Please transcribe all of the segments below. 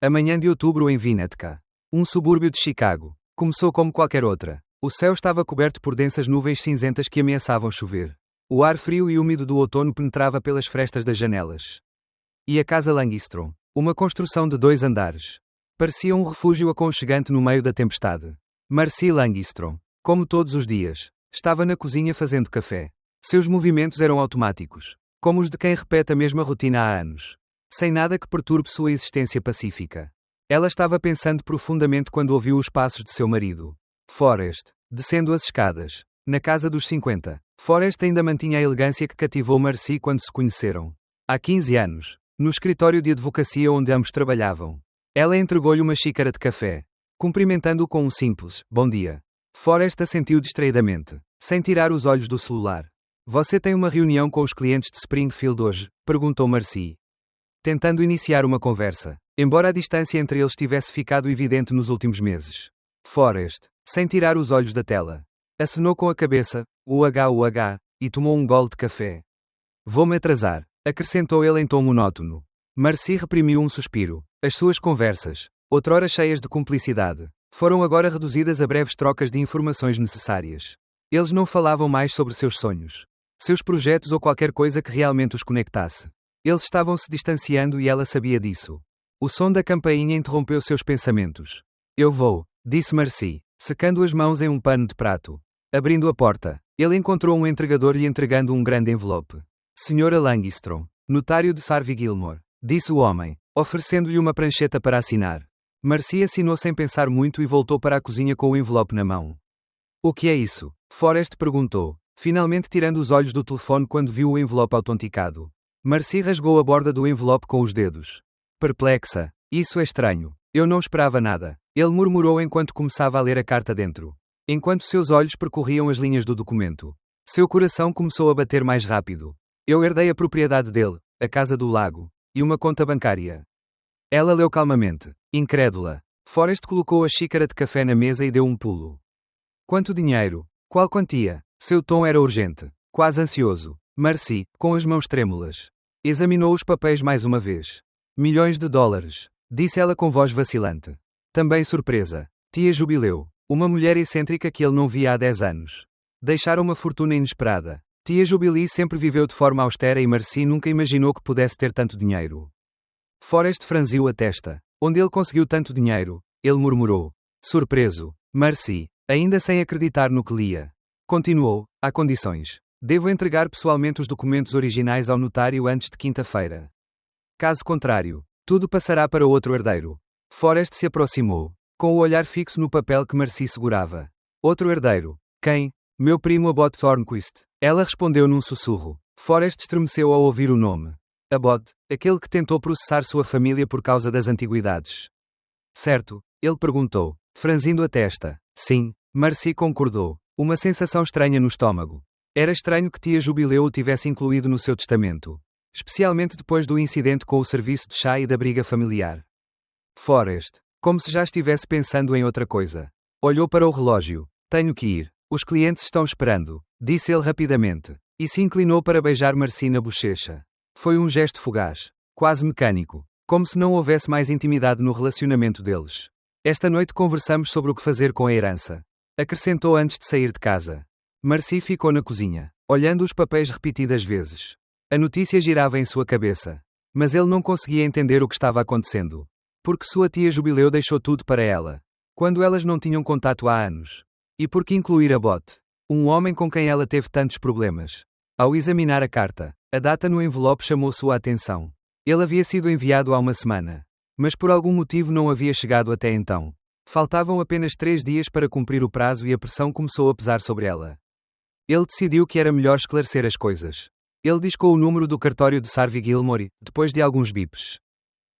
A manhã de outubro em Winnetka, um subúrbio de Chicago, começou como qualquer outra. O céu estava coberto por densas nuvens cinzentas que ameaçavam chover. O ar frio e úmido do outono penetrava pelas frestas das janelas. E a casa Langstrom, uma construção de 2 andares, parecia um refúgio aconchegante no meio da tempestade. Marcy Langstrom, como todos os dias, estava na cozinha fazendo café. Seus movimentos eram automáticos, como os de quem repete a mesma rotina há anos, sem nada que perturbe sua existência pacífica. Ela estava pensando profundamente quando ouviu os passos de seu marido, Forrest, descendo as escadas. Na casa dos 50, Forrest ainda mantinha a elegância que cativou Marcy quando se conheceram. Há 15 anos, no escritório de advocacia onde ambos trabalhavam. Ela entregou-lhe uma xícara de café, cumprimentando-o com um simples "bom dia". Forrest assentiu distraidamente, sem tirar os olhos do celular. "Você tem uma reunião com os clientes de Springfield hoje?", perguntou Marcy, tentando iniciar uma conversa, embora a distância entre eles tivesse ficado evidente nos últimos meses. Forrest, sem tirar os olhos da tela, acenou com a cabeça, "UH", e tomou um gole de café. "Vou-me atrasar", acrescentou ele em tom monótono. Marcy reprimiu um suspiro. As suas conversas, outrora cheias de cumplicidade, foram agora reduzidas a breves trocas de informações necessárias. Eles não falavam mais sobre seus sonhos, seus projetos ou qualquer coisa que realmente os conectasse. Eles estavam se distanciando e ela sabia disso. O som da campainha interrompeu seus pensamentos. "Eu vou", disse Marcy, secando as mãos em um pano de prato. Abrindo a porta, ele encontrou um entregador lhe entregando um grande envelope. "Sra. Langstrom, notário de Sarvey Gilmore", disse o homem, oferecendo-lhe uma prancheta para assinar. Marcy assinou sem pensar muito e voltou para a cozinha com o envelope na mão. "O que é isso?", Forrest perguntou, finalmente tirando os olhos do telefone quando viu o envelope autenticado. Marcy rasgou a borda do envelope com os dedos. Perplexa. "Isso é estranho. Eu não esperava nada", ele murmurou enquanto começava a ler a carta dentro. Enquanto seus olhos percorriam as linhas do documento, seu coração começou a bater mais rápido. "Eu herdei a propriedade dele, a casa do lago, e uma conta bancária." Ela leu calmamente, incrédula. Forrest colocou a xícara de café na mesa e deu um pulo. "Quanto dinheiro? Qual quantia?" Seu tom era urgente, quase ansioso. Marcy, com as mãos trêmulas, examinou os papéis mais uma vez. "Milhões de dólares", disse ela com voz vacilante. Também surpresa. Tia Jubileu, uma mulher excêntrica que ele não via há 10 anos. Deixara uma fortuna inesperada. Tia Jubilee sempre viveu de forma austera e Marcy nunca imaginou que pudesse ter tanto dinheiro. Forrest franziu a testa. "Onde ele conseguiu tanto dinheiro?", ele murmurou, surpreso. Marcy, ainda sem acreditar no que lia, continuou: "Há condições. Devo entregar pessoalmente os documentos originais ao notário antes de quinta-feira. Caso contrário, tudo passará para outro herdeiro." Forrest se aproximou, com o olhar fixo no papel que Marcy segurava. "Outro herdeiro? Quem?" "Meu primo Abbott Thornquist", ela respondeu num sussurro. Forrest estremeceu ao ouvir o nome. "Abbott, aquele que tentou processar sua família por causa das antiguidades." "Certo?", ele perguntou, franzindo a testa. "Sim", Marcy concordou, uma sensação estranha no estômago. Era estranho que tia Jubileu o tivesse incluído no seu testamento, especialmente depois do incidente com o serviço de chá e da briga familiar. Forrest, como se já estivesse pensando em outra coisa, olhou para o relógio. "Tenho que ir. Os clientes estão esperando", disse ele rapidamente, e se inclinou para beijar Marcy na bochecha. Foi um gesto fugaz, quase mecânico, como se não houvesse mais intimidade no relacionamento deles. "Esta noite conversamos sobre o que fazer com a herança", acrescentou antes de sair de casa. Marcy ficou na cozinha, olhando os papéis repetidas vezes. A notícia girava em sua cabeça, mas ele não conseguia entender o que estava acontecendo. Porque sua tia Jubileu deixou tudo para ela, quando elas não tinham contato há anos. E por que incluir Abbott, um homem com quem ela teve tantos problemas? Ao examinar a carta, a data no envelope chamou sua atenção. Ele havia sido enviado há uma semana, mas por algum motivo não havia chegado até então. Faltavam apenas 3 dias para cumprir o prazo e a pressão começou a pesar sobre ela. Ele decidiu que era melhor esclarecer as coisas. Ele discou o número do cartório de Sarvey Gilmore, depois de alguns bips.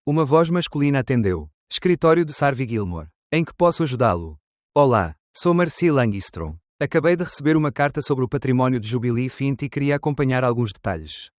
Uma voz masculina atendeu. "Escritório de Sarvey Gilmore. Em que posso ajudá-lo?" "Olá, sou Marcy Langstrom. Acabei de receber uma carta sobre o património de Jubilee Fint e queria acompanhar alguns detalhes",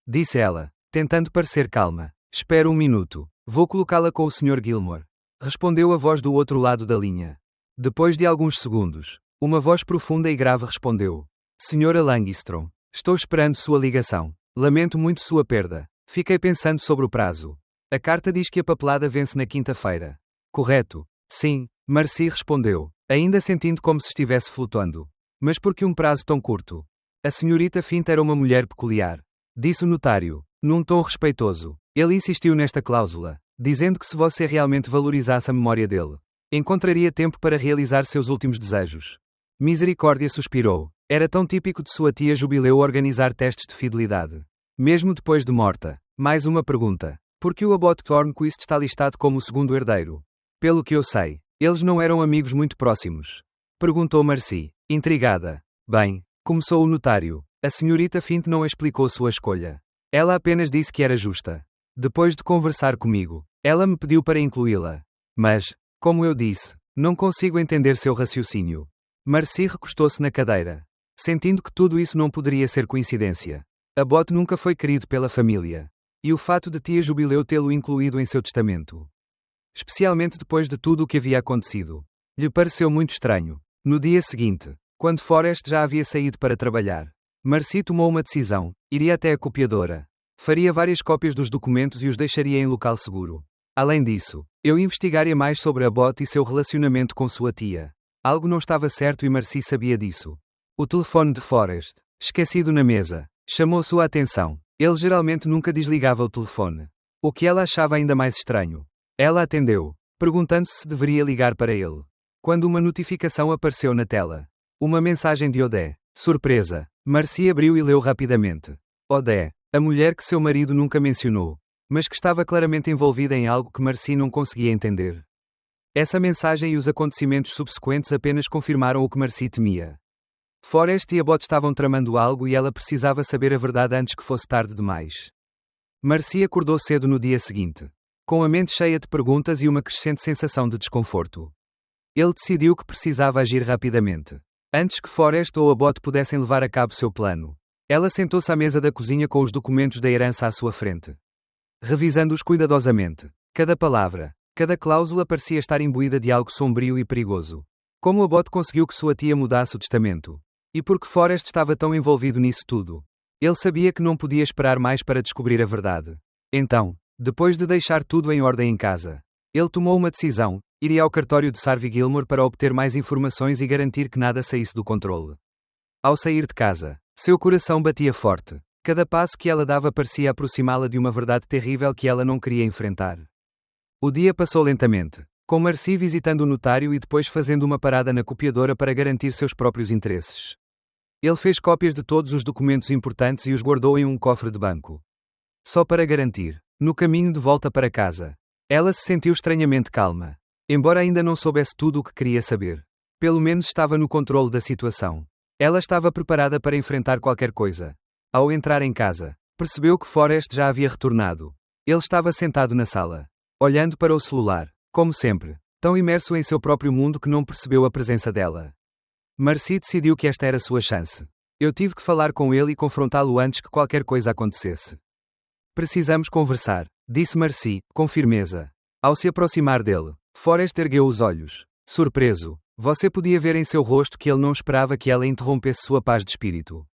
disse ela, tentando parecer calma. "Espera um minuto. Vou colocá-la com o Sr. Gilmore", respondeu a voz do outro lado da linha. Depois de alguns segundos, uma voz profunda e grave respondeu: "Sra. Langstrom, estou esperando sua ligação. Lamento muito sua perda. Fiquei pensando sobre o prazo." A carta diz que a papelada vence na quinta-feira. Correto? Sim, Marcy respondeu, ainda sentindo como se estivesse flutuando. Mas por que um prazo tão curto? A senhorita Fint era uma mulher peculiar. Disse o notário, num tom respeitoso. Ele insistiu nesta cláusula, dizendo que se você realmente valorizasse a memória dele, encontraria tempo para realizar seus últimos desejos. Misericórdia suspirou. Era tão típico de sua tia Jubileu organizar testes de fidelidade. Mesmo depois de morta. Mais uma pergunta. Por que o Abbot Thornquist está listado como o segundo herdeiro? Pelo que eu sei, eles não eram amigos muito próximos. Perguntou Marcy, intrigada. Bem, começou o notário. A senhorita Fint não explicou sua escolha. Ela apenas disse que era justa. Depois de conversar comigo, ela me pediu para incluí-la. Mas, como eu disse, não consigo entender seu raciocínio. Marcy recostou-se na cadeira, sentindo que tudo isso não poderia ser coincidência. Abbot nunca foi querido pela família. E o fato de tia Jubileu tê-lo incluído em seu testamento, especialmente depois de tudo o que havia acontecido, lhe pareceu muito estranho. No dia seguinte, quando Forrest já havia saído para trabalhar, Marcy tomou uma decisão: iria até a copiadora. Faria várias cópias dos documentos e os deixaria em local seguro. Além disso, eu investigaria mais sobre Abbot e seu relacionamento com sua tia. Algo não estava certo e Marcy sabia disso. O telefone de Forrest, esquecido na mesa, chamou sua atenção. Ele geralmente nunca desligava o telefone. O que ela achava ainda mais estranho. Ela atendeu, perguntando-se se deveria ligar para ele. Quando uma notificação apareceu na tela. Uma mensagem de Odé. Surpresa. Marcy abriu e leu rapidamente. Odé, a mulher que seu marido nunca mencionou, mas que estava claramente envolvida em algo que Marcy não conseguia entender. Essa mensagem e os acontecimentos subsequentes apenas confirmaram o que Marcy temia. Forrest e Abbot estavam tramando algo e ela precisava saber a verdade antes que fosse tarde demais. Marcy acordou cedo no dia seguinte, com a mente cheia de perguntas e uma crescente sensação de desconforto. Ele decidiu que precisava agir rapidamente, antes que Forrest ou Abbot pudessem levar a cabo seu plano. Ela sentou-se à mesa da cozinha com os documentos da herança à sua frente, revisando-os cuidadosamente. Cada palavra, cada cláusula parecia estar imbuída de algo sombrio e perigoso. Como Abbot conseguiu que sua tia mudasse o testamento? E por que Forrest estava tão envolvido nisso tudo? Ele sabia que não podia esperar mais para descobrir a verdade. Então, depois de deixar tudo em ordem em casa, ele tomou uma decisão: iria ao cartório de Sarvey Gilmore para obter mais informações e garantir que nada saísse do controle. Ao sair de casa, seu coração batia forte. Cada passo que ela dava parecia aproximá-la de uma verdade terrível que ela não queria enfrentar. O dia passou lentamente, com Marcy visitando o notário e depois fazendo uma parada na copiadora para garantir seus próprios interesses. Ele fez cópias de todos os documentos importantes e os guardou em um cofre de banco. Só para garantir, no caminho de volta para casa, ela se sentiu estranhamente calma. Embora ainda não soubesse tudo o que queria saber, pelo menos estava no controle da situação. Ela estava preparada para enfrentar qualquer coisa. Ao entrar em casa, percebeu que Forrest já havia retornado. Ele estava sentado na sala, olhando para o celular, como sempre, tão imerso em seu próprio mundo que não percebeu a presença dela. Marcy decidiu que esta era sua chance. Eu tive que falar com ele e confrontá-lo antes que qualquer coisa acontecesse. Precisamos conversar, disse Marcy, com firmeza. Ao se aproximar dele, Forrest ergueu os olhos. Surpreso, você podia ver em seu rosto que ele não esperava que ela interrompesse sua paz de espírito.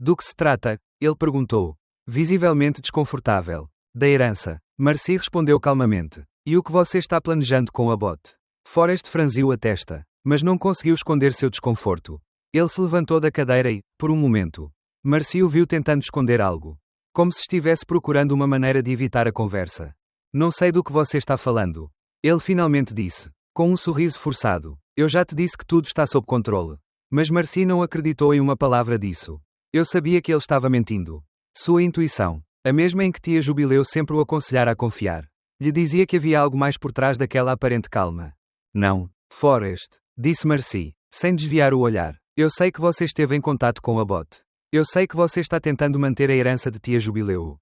Do que se trata? Ele perguntou, visivelmente desconfortável. Da herança, Marcy respondeu calmamente. E o que você está planejando com Abbot? Forrest franziu a testa, mas não conseguiu esconder seu desconforto. Ele se levantou da cadeira e, por um momento, Marcy o viu tentando esconder algo. Como se estivesse procurando uma maneira de evitar a conversa. Não sei do que você está falando. Ele finalmente disse, com um sorriso forçado. Eu já te disse que tudo está sob controle. Mas Marcy não acreditou em uma palavra disso. Eu sabia que ele estava mentindo. Sua intuição, a mesma em que tia Jubileu sempre o aconselhara a confiar, lhe dizia que havia algo mais por trás daquela aparente calma. Não, Forrest, disse Marcy, sem desviar o olhar. Eu sei que você esteve em contato com Abbot. Eu sei que você está tentando manter a herança de tia Jubileu.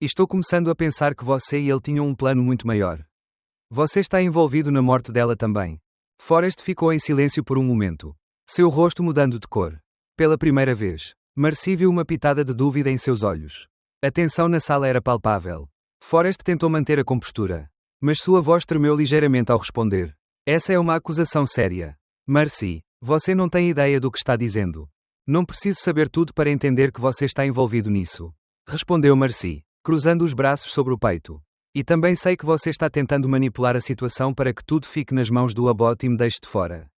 E estou começando a pensar que você e ele tinham um plano muito maior. Você está envolvido na morte dela também. Forrest ficou em silêncio por um momento, seu rosto mudando de cor. Pela primeira vez, Marcy viu uma pitada de dúvida em seus olhos. A tensão na sala era palpável. Forrest tentou manter a compostura, mas sua voz tremeu ligeiramente ao responder. Essa é uma acusação séria. Marcy, você não tem ideia do que está dizendo. Não preciso saber tudo para entender que você está envolvido nisso. Respondeu Marcy, cruzando os braços sobre o peito. E também sei que você está tentando manipular a situação para que tudo fique nas mãos do Abbott e me deixe de fora.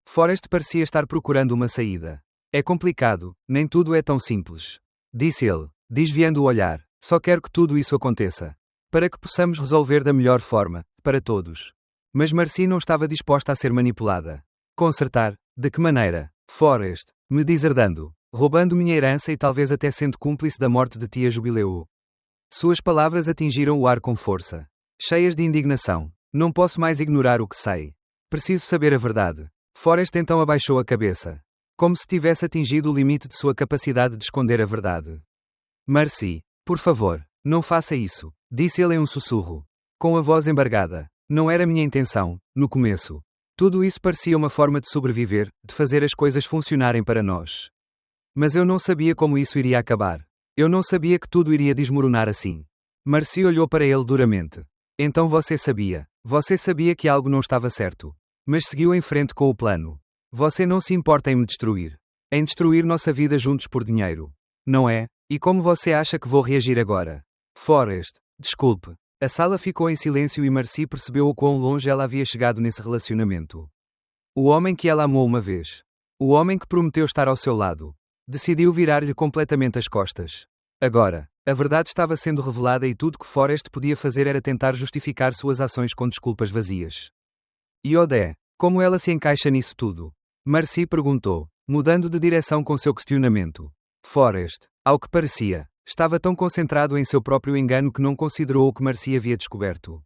Forrest parecia estar procurando uma saída. É complicado, nem tudo é tão simples. Disse ele, desviando o olhar. Só quero que tudo isso aconteça. Para que possamos resolver da melhor forma, para todos. Mas Marcy não estava disposta a ser manipulada. Consertar? De que maneira? Forrest, me deserdando, roubando minha herança e talvez até sendo cúmplice da morte de tia Jubileu. Suas palavras atingiram o ar com força. Cheias de indignação. Não posso mais ignorar o que sei. Preciso saber a verdade. Forrest então abaixou a cabeça. Como se tivesse atingido o limite de sua capacidade de esconder a verdade. Marcy, por favor, não faça isso, disse ele em um sussurro. Com a voz embargada. Não era minha intenção, no começo. Tudo isso parecia uma forma de sobreviver, de fazer as coisas funcionarem para nós. Mas eu não sabia como isso iria acabar. Eu não sabia que tudo iria desmoronar assim. Marcy olhou para ele duramente. Então você sabia. Você sabia que algo não estava certo. Mas seguiu em frente com o plano. Você não se importa em me destruir. Em destruir nossa vida juntos por dinheiro. Não é? E como você acha que vou reagir agora? Forrest, desculpe. A sala ficou em silêncio e Marcy percebeu o quão longe ela havia chegado nesse relacionamento. O homem que ela amou uma vez. O homem que prometeu estar ao seu lado. Decidiu virar-lhe completamente as costas. Agora, a verdade estava sendo revelada e tudo que Forrest podia fazer era tentar justificar suas ações com desculpas vazias. E Odé, como ela se encaixa nisso tudo? Marcy perguntou, mudando de direção com seu questionamento. Forrest, ao que parecia, estava tão concentrado em seu próprio engano que não considerou o que Marcy havia descoberto.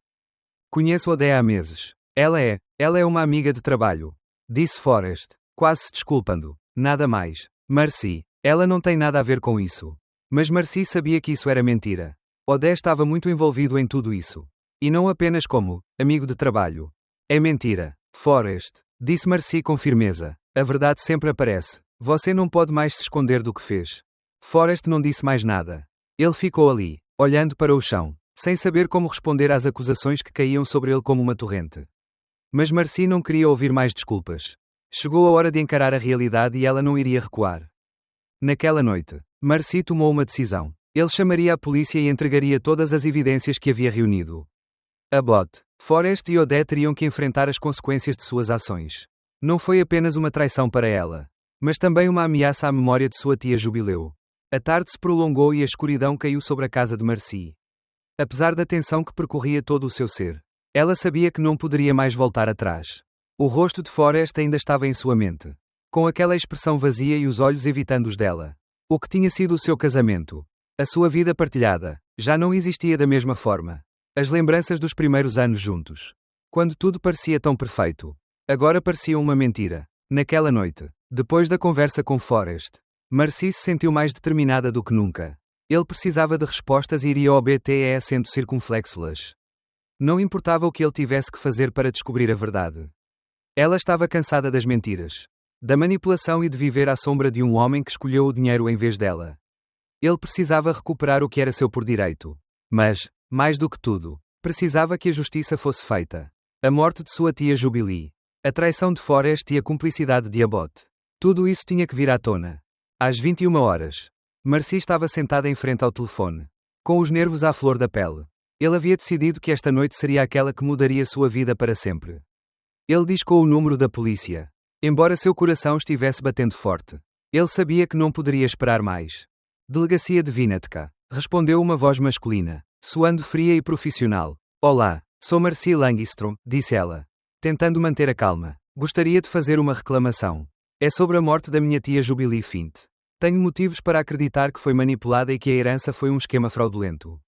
Conheço Odé há meses. Ela é uma amiga de trabalho. Disse Forrest, quase se desculpando. Nada mais. Marcy, ela não tem nada a ver com isso. Mas Marcy sabia que isso era mentira. Odé estava muito envolvido em tudo isso. E não apenas como amigo de trabalho. É mentira, Forrest, disse Marcy com firmeza. A verdade sempre aparece. Você não pode mais se esconder do que fez. Forrest não disse mais nada. Ele ficou ali, olhando para o chão, sem saber como responder às acusações que caíam sobre ele como uma torrente. Mas Marcy não queria ouvir mais desculpas. Chegou a hora de encarar a realidade e ela não iria recuar. Naquela noite, Marcy tomou uma decisão. Ele chamaria a polícia e entregaria todas as evidências que havia reunido. Abbott, Forrest e Odé teriam que enfrentar as consequências de suas ações. Não foi apenas uma traição para ela, mas também uma ameaça à memória de sua tia Jubileu. A tarde se prolongou e a escuridão caiu sobre a casa de Marcy. Apesar da tensão que percorria todo o seu ser, ela sabia que não poderia mais voltar atrás. O rosto de Forrest ainda estava em sua mente, com aquela expressão vazia e os olhos evitando os dela. O que tinha sido o seu casamento, a sua vida partilhada, já não existia da mesma forma. As lembranças dos primeiros anos juntos, quando tudo parecia tão perfeito, agora pareciam uma mentira. Naquela noite, depois da conversa com Forrest, Marcy se sentiu mais determinada do que nunca. Ele precisava de respostas e iria obter sendo circunflexo-las. Não importava o que ele tivesse que fazer para descobrir a verdade. Ela estava cansada das mentiras, da manipulação e de viver à sombra de um homem que escolheu o dinheiro em vez dela. Ele precisava recuperar o que era seu por direito. Mas, mais do que tudo, precisava que a justiça fosse feita. A morte de sua tia Jubilee, a traição de Forrest e a cumplicidade de Abbott. Tudo isso tinha que vir à tona. Às 21 horas, Marcy estava sentada em frente ao telefone, com os nervos à flor da pele. Ele havia decidido que esta noite seria aquela que mudaria sua vida para sempre. Ele discou o número da polícia. Embora seu coração estivesse batendo forte, ele sabia que não poderia esperar mais. Delegacia de Winnetka, respondeu uma voz masculina, soando fria e profissional. Olá, sou Marcy Langstrom, disse ela, tentando manter a calma. Gostaria de fazer uma reclamação. É sobre a morte da minha tia Jubilee Fint. Tenho motivos para acreditar que foi manipulada e que a herança foi um esquema fraudulento.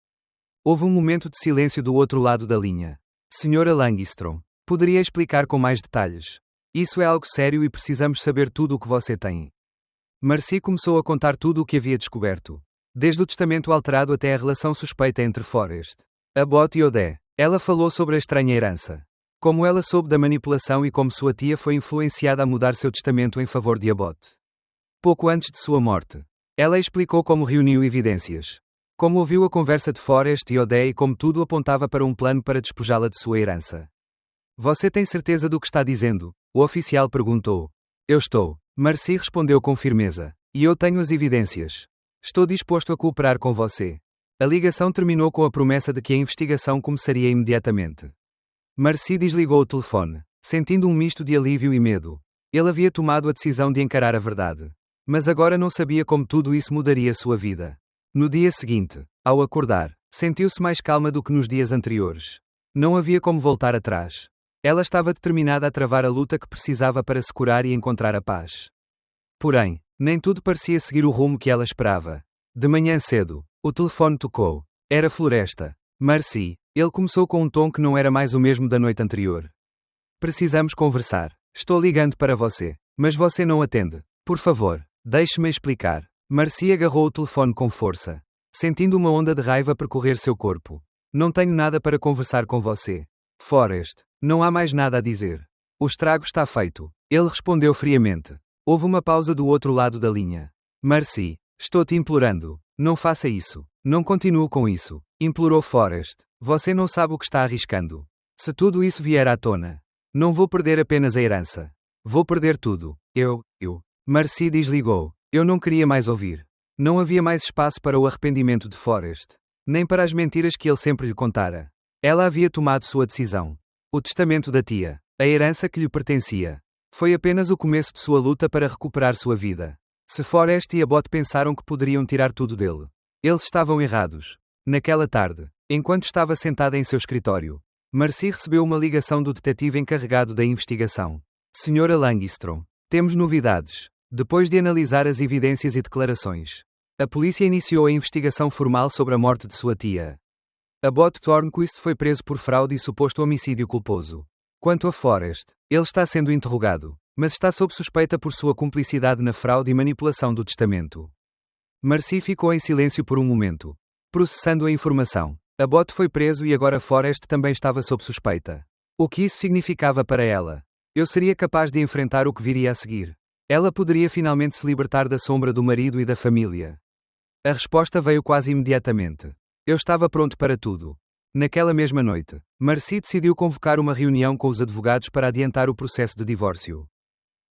Houve um momento de silêncio do outro lado da linha. Senhora Langstrom, poderia explicar com mais detalhes? Isso é algo sério e precisamos saber tudo o que você tem. Marcy começou a contar tudo o que havia descoberto. Desde o testamento alterado até a relação suspeita entre Forrest, Abbott e Odé. Ela falou sobre a estranha herança. Como ela soube da manipulação e como sua tia foi influenciada a mudar seu testamento em favor de Abbott. Pouco antes de sua morte, ela explicou como reuniu evidências. Como ouviu a conversa de Forrest e Odé e como tudo apontava para um plano para despojá-la de sua herança. Você tem certeza do que está dizendo? O oficial perguntou. Eu estou. Marcy respondeu com firmeza. E eu tenho as evidências. Estou disposto a cooperar com você. A ligação terminou com a promessa de que a investigação começaria imediatamente. Marcy desligou o telefone, sentindo um misto de alívio e medo. Ele havia tomado a decisão de encarar a verdade. Mas agora não sabia como tudo isso mudaria sua vida. No dia seguinte, ao acordar, sentiu-se mais calma do que nos dias anteriores. Não havia como voltar atrás. Ela estava determinada a travar a luta que precisava para se curar e encontrar a paz. Porém, nem tudo parecia seguir o rumo que ela esperava. De manhã cedo, o telefone tocou. Era Floresta. Marcy. Ele começou com um tom que não era mais o mesmo da noite anterior. Precisamos conversar. Estou ligando para você. Mas você não atende. Por favor, deixe-me explicar. Marcy agarrou o telefone com força, sentindo uma onda de raiva percorrer seu corpo. Não tenho nada para conversar com você. Forrest, não há mais nada a dizer. O estrago está feito. Ele respondeu friamente. Houve uma pausa do outro lado da linha. Marcy, estou te implorando. Não faça isso. Não continue com isso. Implorou Forrest. Você não sabe o que está arriscando. Se tudo isso vier à tona, não vou perder apenas a herança. Vou perder tudo. Eu. Marcy desligou. Eu não queria mais ouvir. Não havia mais espaço para o arrependimento de Forrest, nem para as mentiras que ele sempre lhe contara. Ela havia tomado sua decisão. O testamento da tia, a herança que lhe pertencia, foi apenas o começo de sua luta para recuperar sua vida. Se Forrest e Abbott pensaram que poderiam tirar tudo dele, eles estavam errados. Naquela tarde, enquanto estava sentada em seu escritório, Marcy recebeu uma ligação do detetive encarregado da investigação. Sra. Langstrom, temos novidades. Depois de analisar as evidências e declarações, a polícia iniciou a investigação formal sobre a morte de sua tia. Abbott Thornquist foi preso por fraude e suposto homicídio culposo. Quanto a Forrest, ele está sendo interrogado, mas está sob suspeita por sua cumplicidade na fraude e manipulação do testamento. Marcy ficou em silêncio por um momento, processando a informação. Abbott foi preso e agora Forrest também estava sob suspeita. O que isso significava para ela? Eu seria capaz de enfrentar o que viria a seguir. Ela poderia finalmente se libertar da sombra do marido e da família. A resposta veio quase imediatamente. Eu estava pronto para tudo. Naquela mesma noite, Marcy decidiu convocar uma reunião com os advogados para adiantar o processo de divórcio.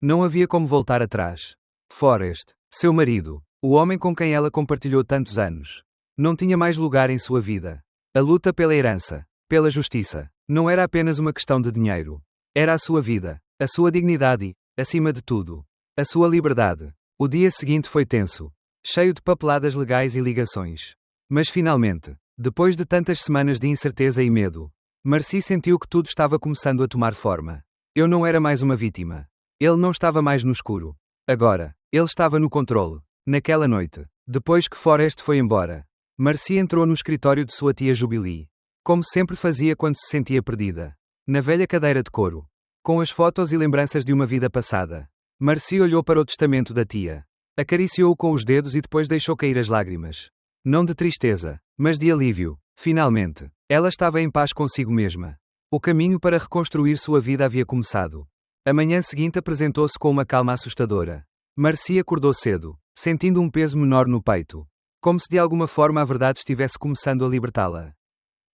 Não havia como voltar atrás. Forrest, seu marido, o homem com quem ela compartilhou tantos anos, não tinha mais lugar em sua vida. A luta pela herança, pela justiça, não era apenas uma questão de dinheiro. Era a sua vida, a sua dignidade e, acima de tudo, a sua liberdade. O dia seguinte foi tenso, cheio de papeladas legais e ligações. Mas finalmente, depois de tantas semanas de incerteza e medo, Marcy sentiu que tudo estava começando a tomar forma. Eu não era mais uma vítima. Ele não estava mais no escuro. Agora, ele estava no controle. Naquela noite, depois que Forrest foi embora, Marcy entrou no escritório de sua tia Jubilee, como sempre fazia quando se sentia perdida. Na velha cadeira de couro, com as fotos e lembranças de uma vida passada, Marcy olhou para o testamento da tia. Acariciou-o com os dedos e depois deixou cair as lágrimas. Não de tristeza, mas de alívio. Finalmente, ela estava em paz consigo mesma. O caminho para reconstruir sua vida havia começado. A manhã seguinte apresentou-se com uma calma assustadora. Marcy acordou cedo, sentindo um peso menor no peito, como se de alguma forma a verdade estivesse começando a libertá-la.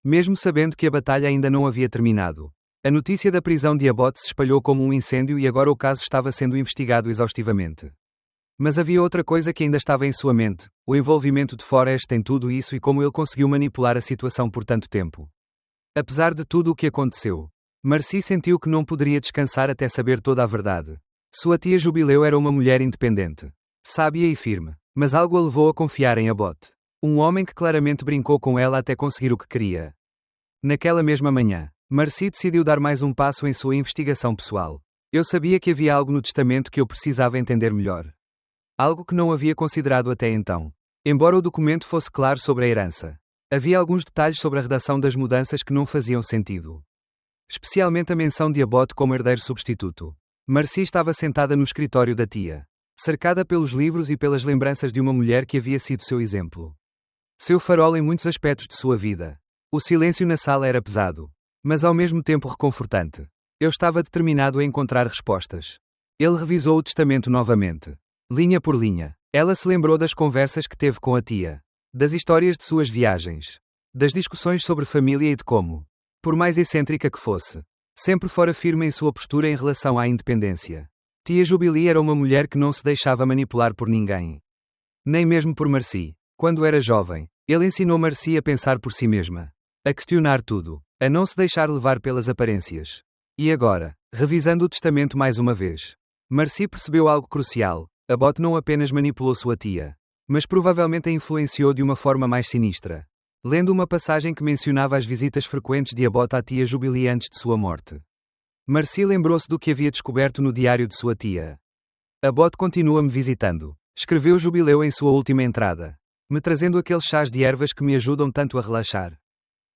Mesmo sabendo que a batalha ainda não havia terminado, a notícia da prisão de Abbott se espalhou como um incêndio e agora o caso estava sendo investigado exaustivamente. Mas havia outra coisa que ainda estava em sua mente: o envolvimento de Forrest em tudo isso e como ele conseguiu manipular a situação por tanto tempo. Apesar de tudo o que aconteceu, Marcy sentiu que não poderia descansar até saber toda a verdade. Sua tia Jubileu era uma mulher independente, sábia e firme, mas algo a levou a confiar em Abbott. Um homem que claramente brincou com ela até conseguir o que queria. Naquela mesma manhã, Marcy decidiu dar mais um passo em sua investigação pessoal. Eu sabia que havia algo no testamento que eu precisava entender melhor. Algo que não havia considerado até então. Embora o documento fosse claro sobre a herança, havia alguns detalhes sobre a redação das mudanças que não faziam sentido. Especialmente a menção de Abbott como herdeiro substituto. Marcy estava sentada no escritório da tia, cercada pelos livros e pelas lembranças de uma mulher que havia sido seu exemplo. Seu farol em muitos aspectos de sua vida. O silêncio na sala era pesado, mas ao mesmo tempo reconfortante. Eu estava determinado a encontrar respostas. Ele revisou o testamento novamente, linha por linha. Ela se lembrou das conversas que teve com a tia, das histórias de suas viagens, das discussões sobre família e de como, por mais excêntrica que fosse, sempre fora firme em sua postura em relação à independência. Tia Jubilee era uma mulher que não se deixava manipular por ninguém. Nem mesmo por Marcy. Quando era jovem, Ele ensinou Marcy a pensar por si mesma, a questionar tudo, a não se deixar levar pelas aparências. E agora, revisando o testamento mais uma vez, Marcy percebeu algo crucial: Abbott não apenas manipulou sua tia, mas provavelmente a influenciou de uma forma mais sinistra. Lendo uma passagem que mencionava as visitas frequentes de Abbott à tia Jubilee antes de sua morte, Marcy lembrou-se do que havia descoberto no diário de sua tia. Abbott continua-me visitando, escreveu Jubileu em sua última entrada, me trazendo aqueles chás de ervas que me ajudam tanto a relaxar.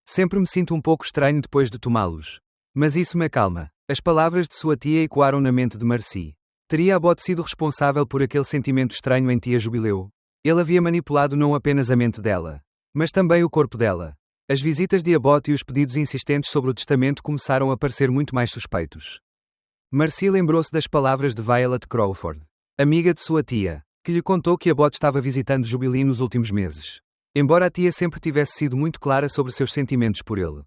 Sempre me sinto um pouco estranho depois de tomá-los. Mas isso me acalma. As palavras de sua tia ecoaram na mente de Marcy. Teria Abbott sido responsável por aquele sentimento estranho em tia Jubileu? Ele havia manipulado não apenas a mente dela, mas também o corpo dela. As visitas de Abbott e os pedidos insistentes sobre o testamento começaram a parecer muito mais suspeitos. Marcy lembrou-se das palavras de Violet Crawford, amiga de sua tia, que lhe contou que Abbott estava visitando Jubilee nos últimos meses. Embora a tia sempre tivesse sido muito clara sobre seus sentimentos por ele.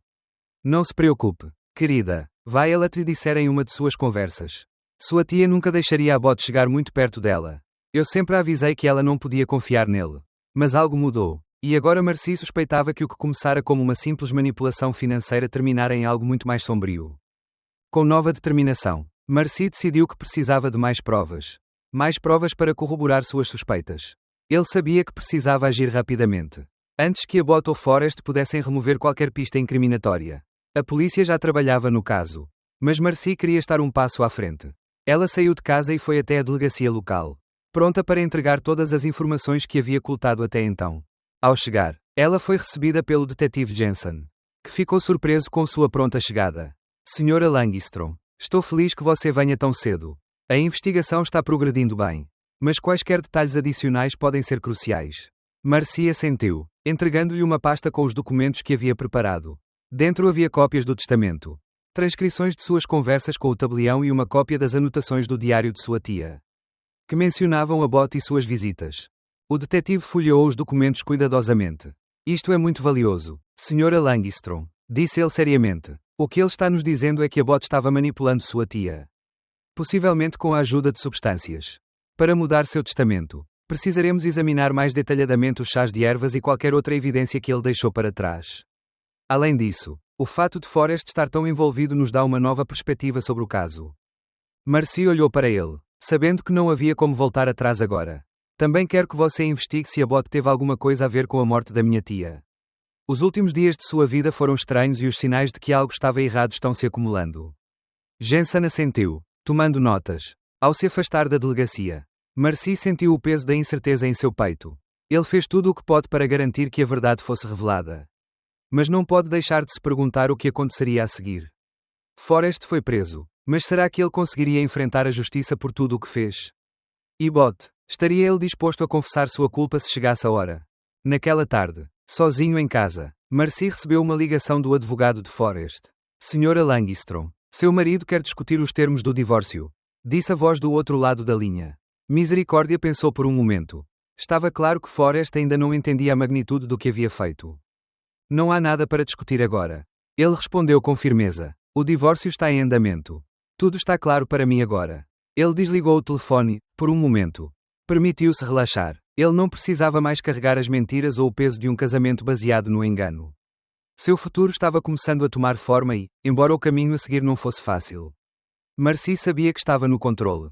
Não se preocupe, querida, Violet lhe dissera em uma de suas conversas. Sua tia nunca deixaria Abbott chegar muito perto dela. Eu sempre a avisei que ela não podia confiar nele. Mas algo mudou, e agora Marcy suspeitava que o que começara como uma simples manipulação financeira terminara em algo muito mais sombrio. Com nova determinação, Marcy decidiu que precisava de mais provas. Mais provas para corroborar suas suspeitas. Ele sabia que precisava agir rapidamente. Antes que Abbott ou Forrest pudessem remover qualquer pista incriminatória. A polícia já trabalhava no caso. Mas Marcy queria estar um passo à frente. Ela saiu de casa e foi até a delegacia local, pronta para entregar todas as informações que havia coletado até então. Ao chegar, ela foi recebida pelo detetive Jensen, que ficou surpreso com sua pronta chegada. Senhora Langstrom, estou feliz que você venha tão cedo. A investigação está progredindo bem. Mas quaisquer detalhes adicionais podem ser cruciais. Marcy assentiu, entregando-lhe uma pasta com os documentos que havia preparado. Dentro havia cópias do testamento, transcrições de suas conversas com o tabelião e uma cópia das anotações do diário de sua tia, que mencionavam Abbott e suas visitas. O detetive folheou os documentos cuidadosamente. Isto é muito valioso, Sra. Langstrom, disse ele seriamente. O que ele está nos dizendo é que Abbott estava manipulando sua tia. Possivelmente com a ajuda de substâncias. Para mudar seu testamento, precisaremos examinar mais detalhadamente os chás de ervas e qualquer outra evidência que ele deixou para trás. Além disso, o fato de Forrest estar tão envolvido nos dá uma nova perspectiva sobre o caso. Marcy olhou para ele, sabendo que não havia como voltar atrás agora. Também quero que você investigue se Abbott teve alguma coisa a ver com a morte da minha tia. Os últimos dias de sua vida foram estranhos e os sinais de que algo estava errado estão se acumulando. Jensen assentiu, tomando notas. Ao se afastar da delegacia, Marcy sentiu o peso da incerteza em seu peito. Ele fez tudo o que pode para garantir que a verdade fosse revelada. Mas não pode deixar de se perguntar o que aconteceria a seguir. Forrest foi preso, mas será que ele conseguiria enfrentar a justiça por tudo o que fez? E Abbott, estaria ele disposto a confessar sua culpa se chegasse a hora? Naquela tarde, sozinho em casa, Marcy recebeu uma ligação do advogado de Forrest. Sra. Langstrom, seu marido quer discutir os termos do divórcio, disse a voz do outro lado da linha. Misericórdia pensou por um momento. Estava claro que Forrest ainda não entendia a magnitude do que havia feito. Não há nada para discutir agora. Ele respondeu com firmeza. O divórcio está em andamento. Tudo está claro para mim agora. Ele desligou o telefone, por um momento. Permitiu-se relaxar. Ele não precisava mais carregar as mentiras ou o peso de um casamento baseado no engano. Seu futuro estava começando a tomar forma e, embora o caminho a seguir não fosse fácil, Marcy sabia que estava no controle.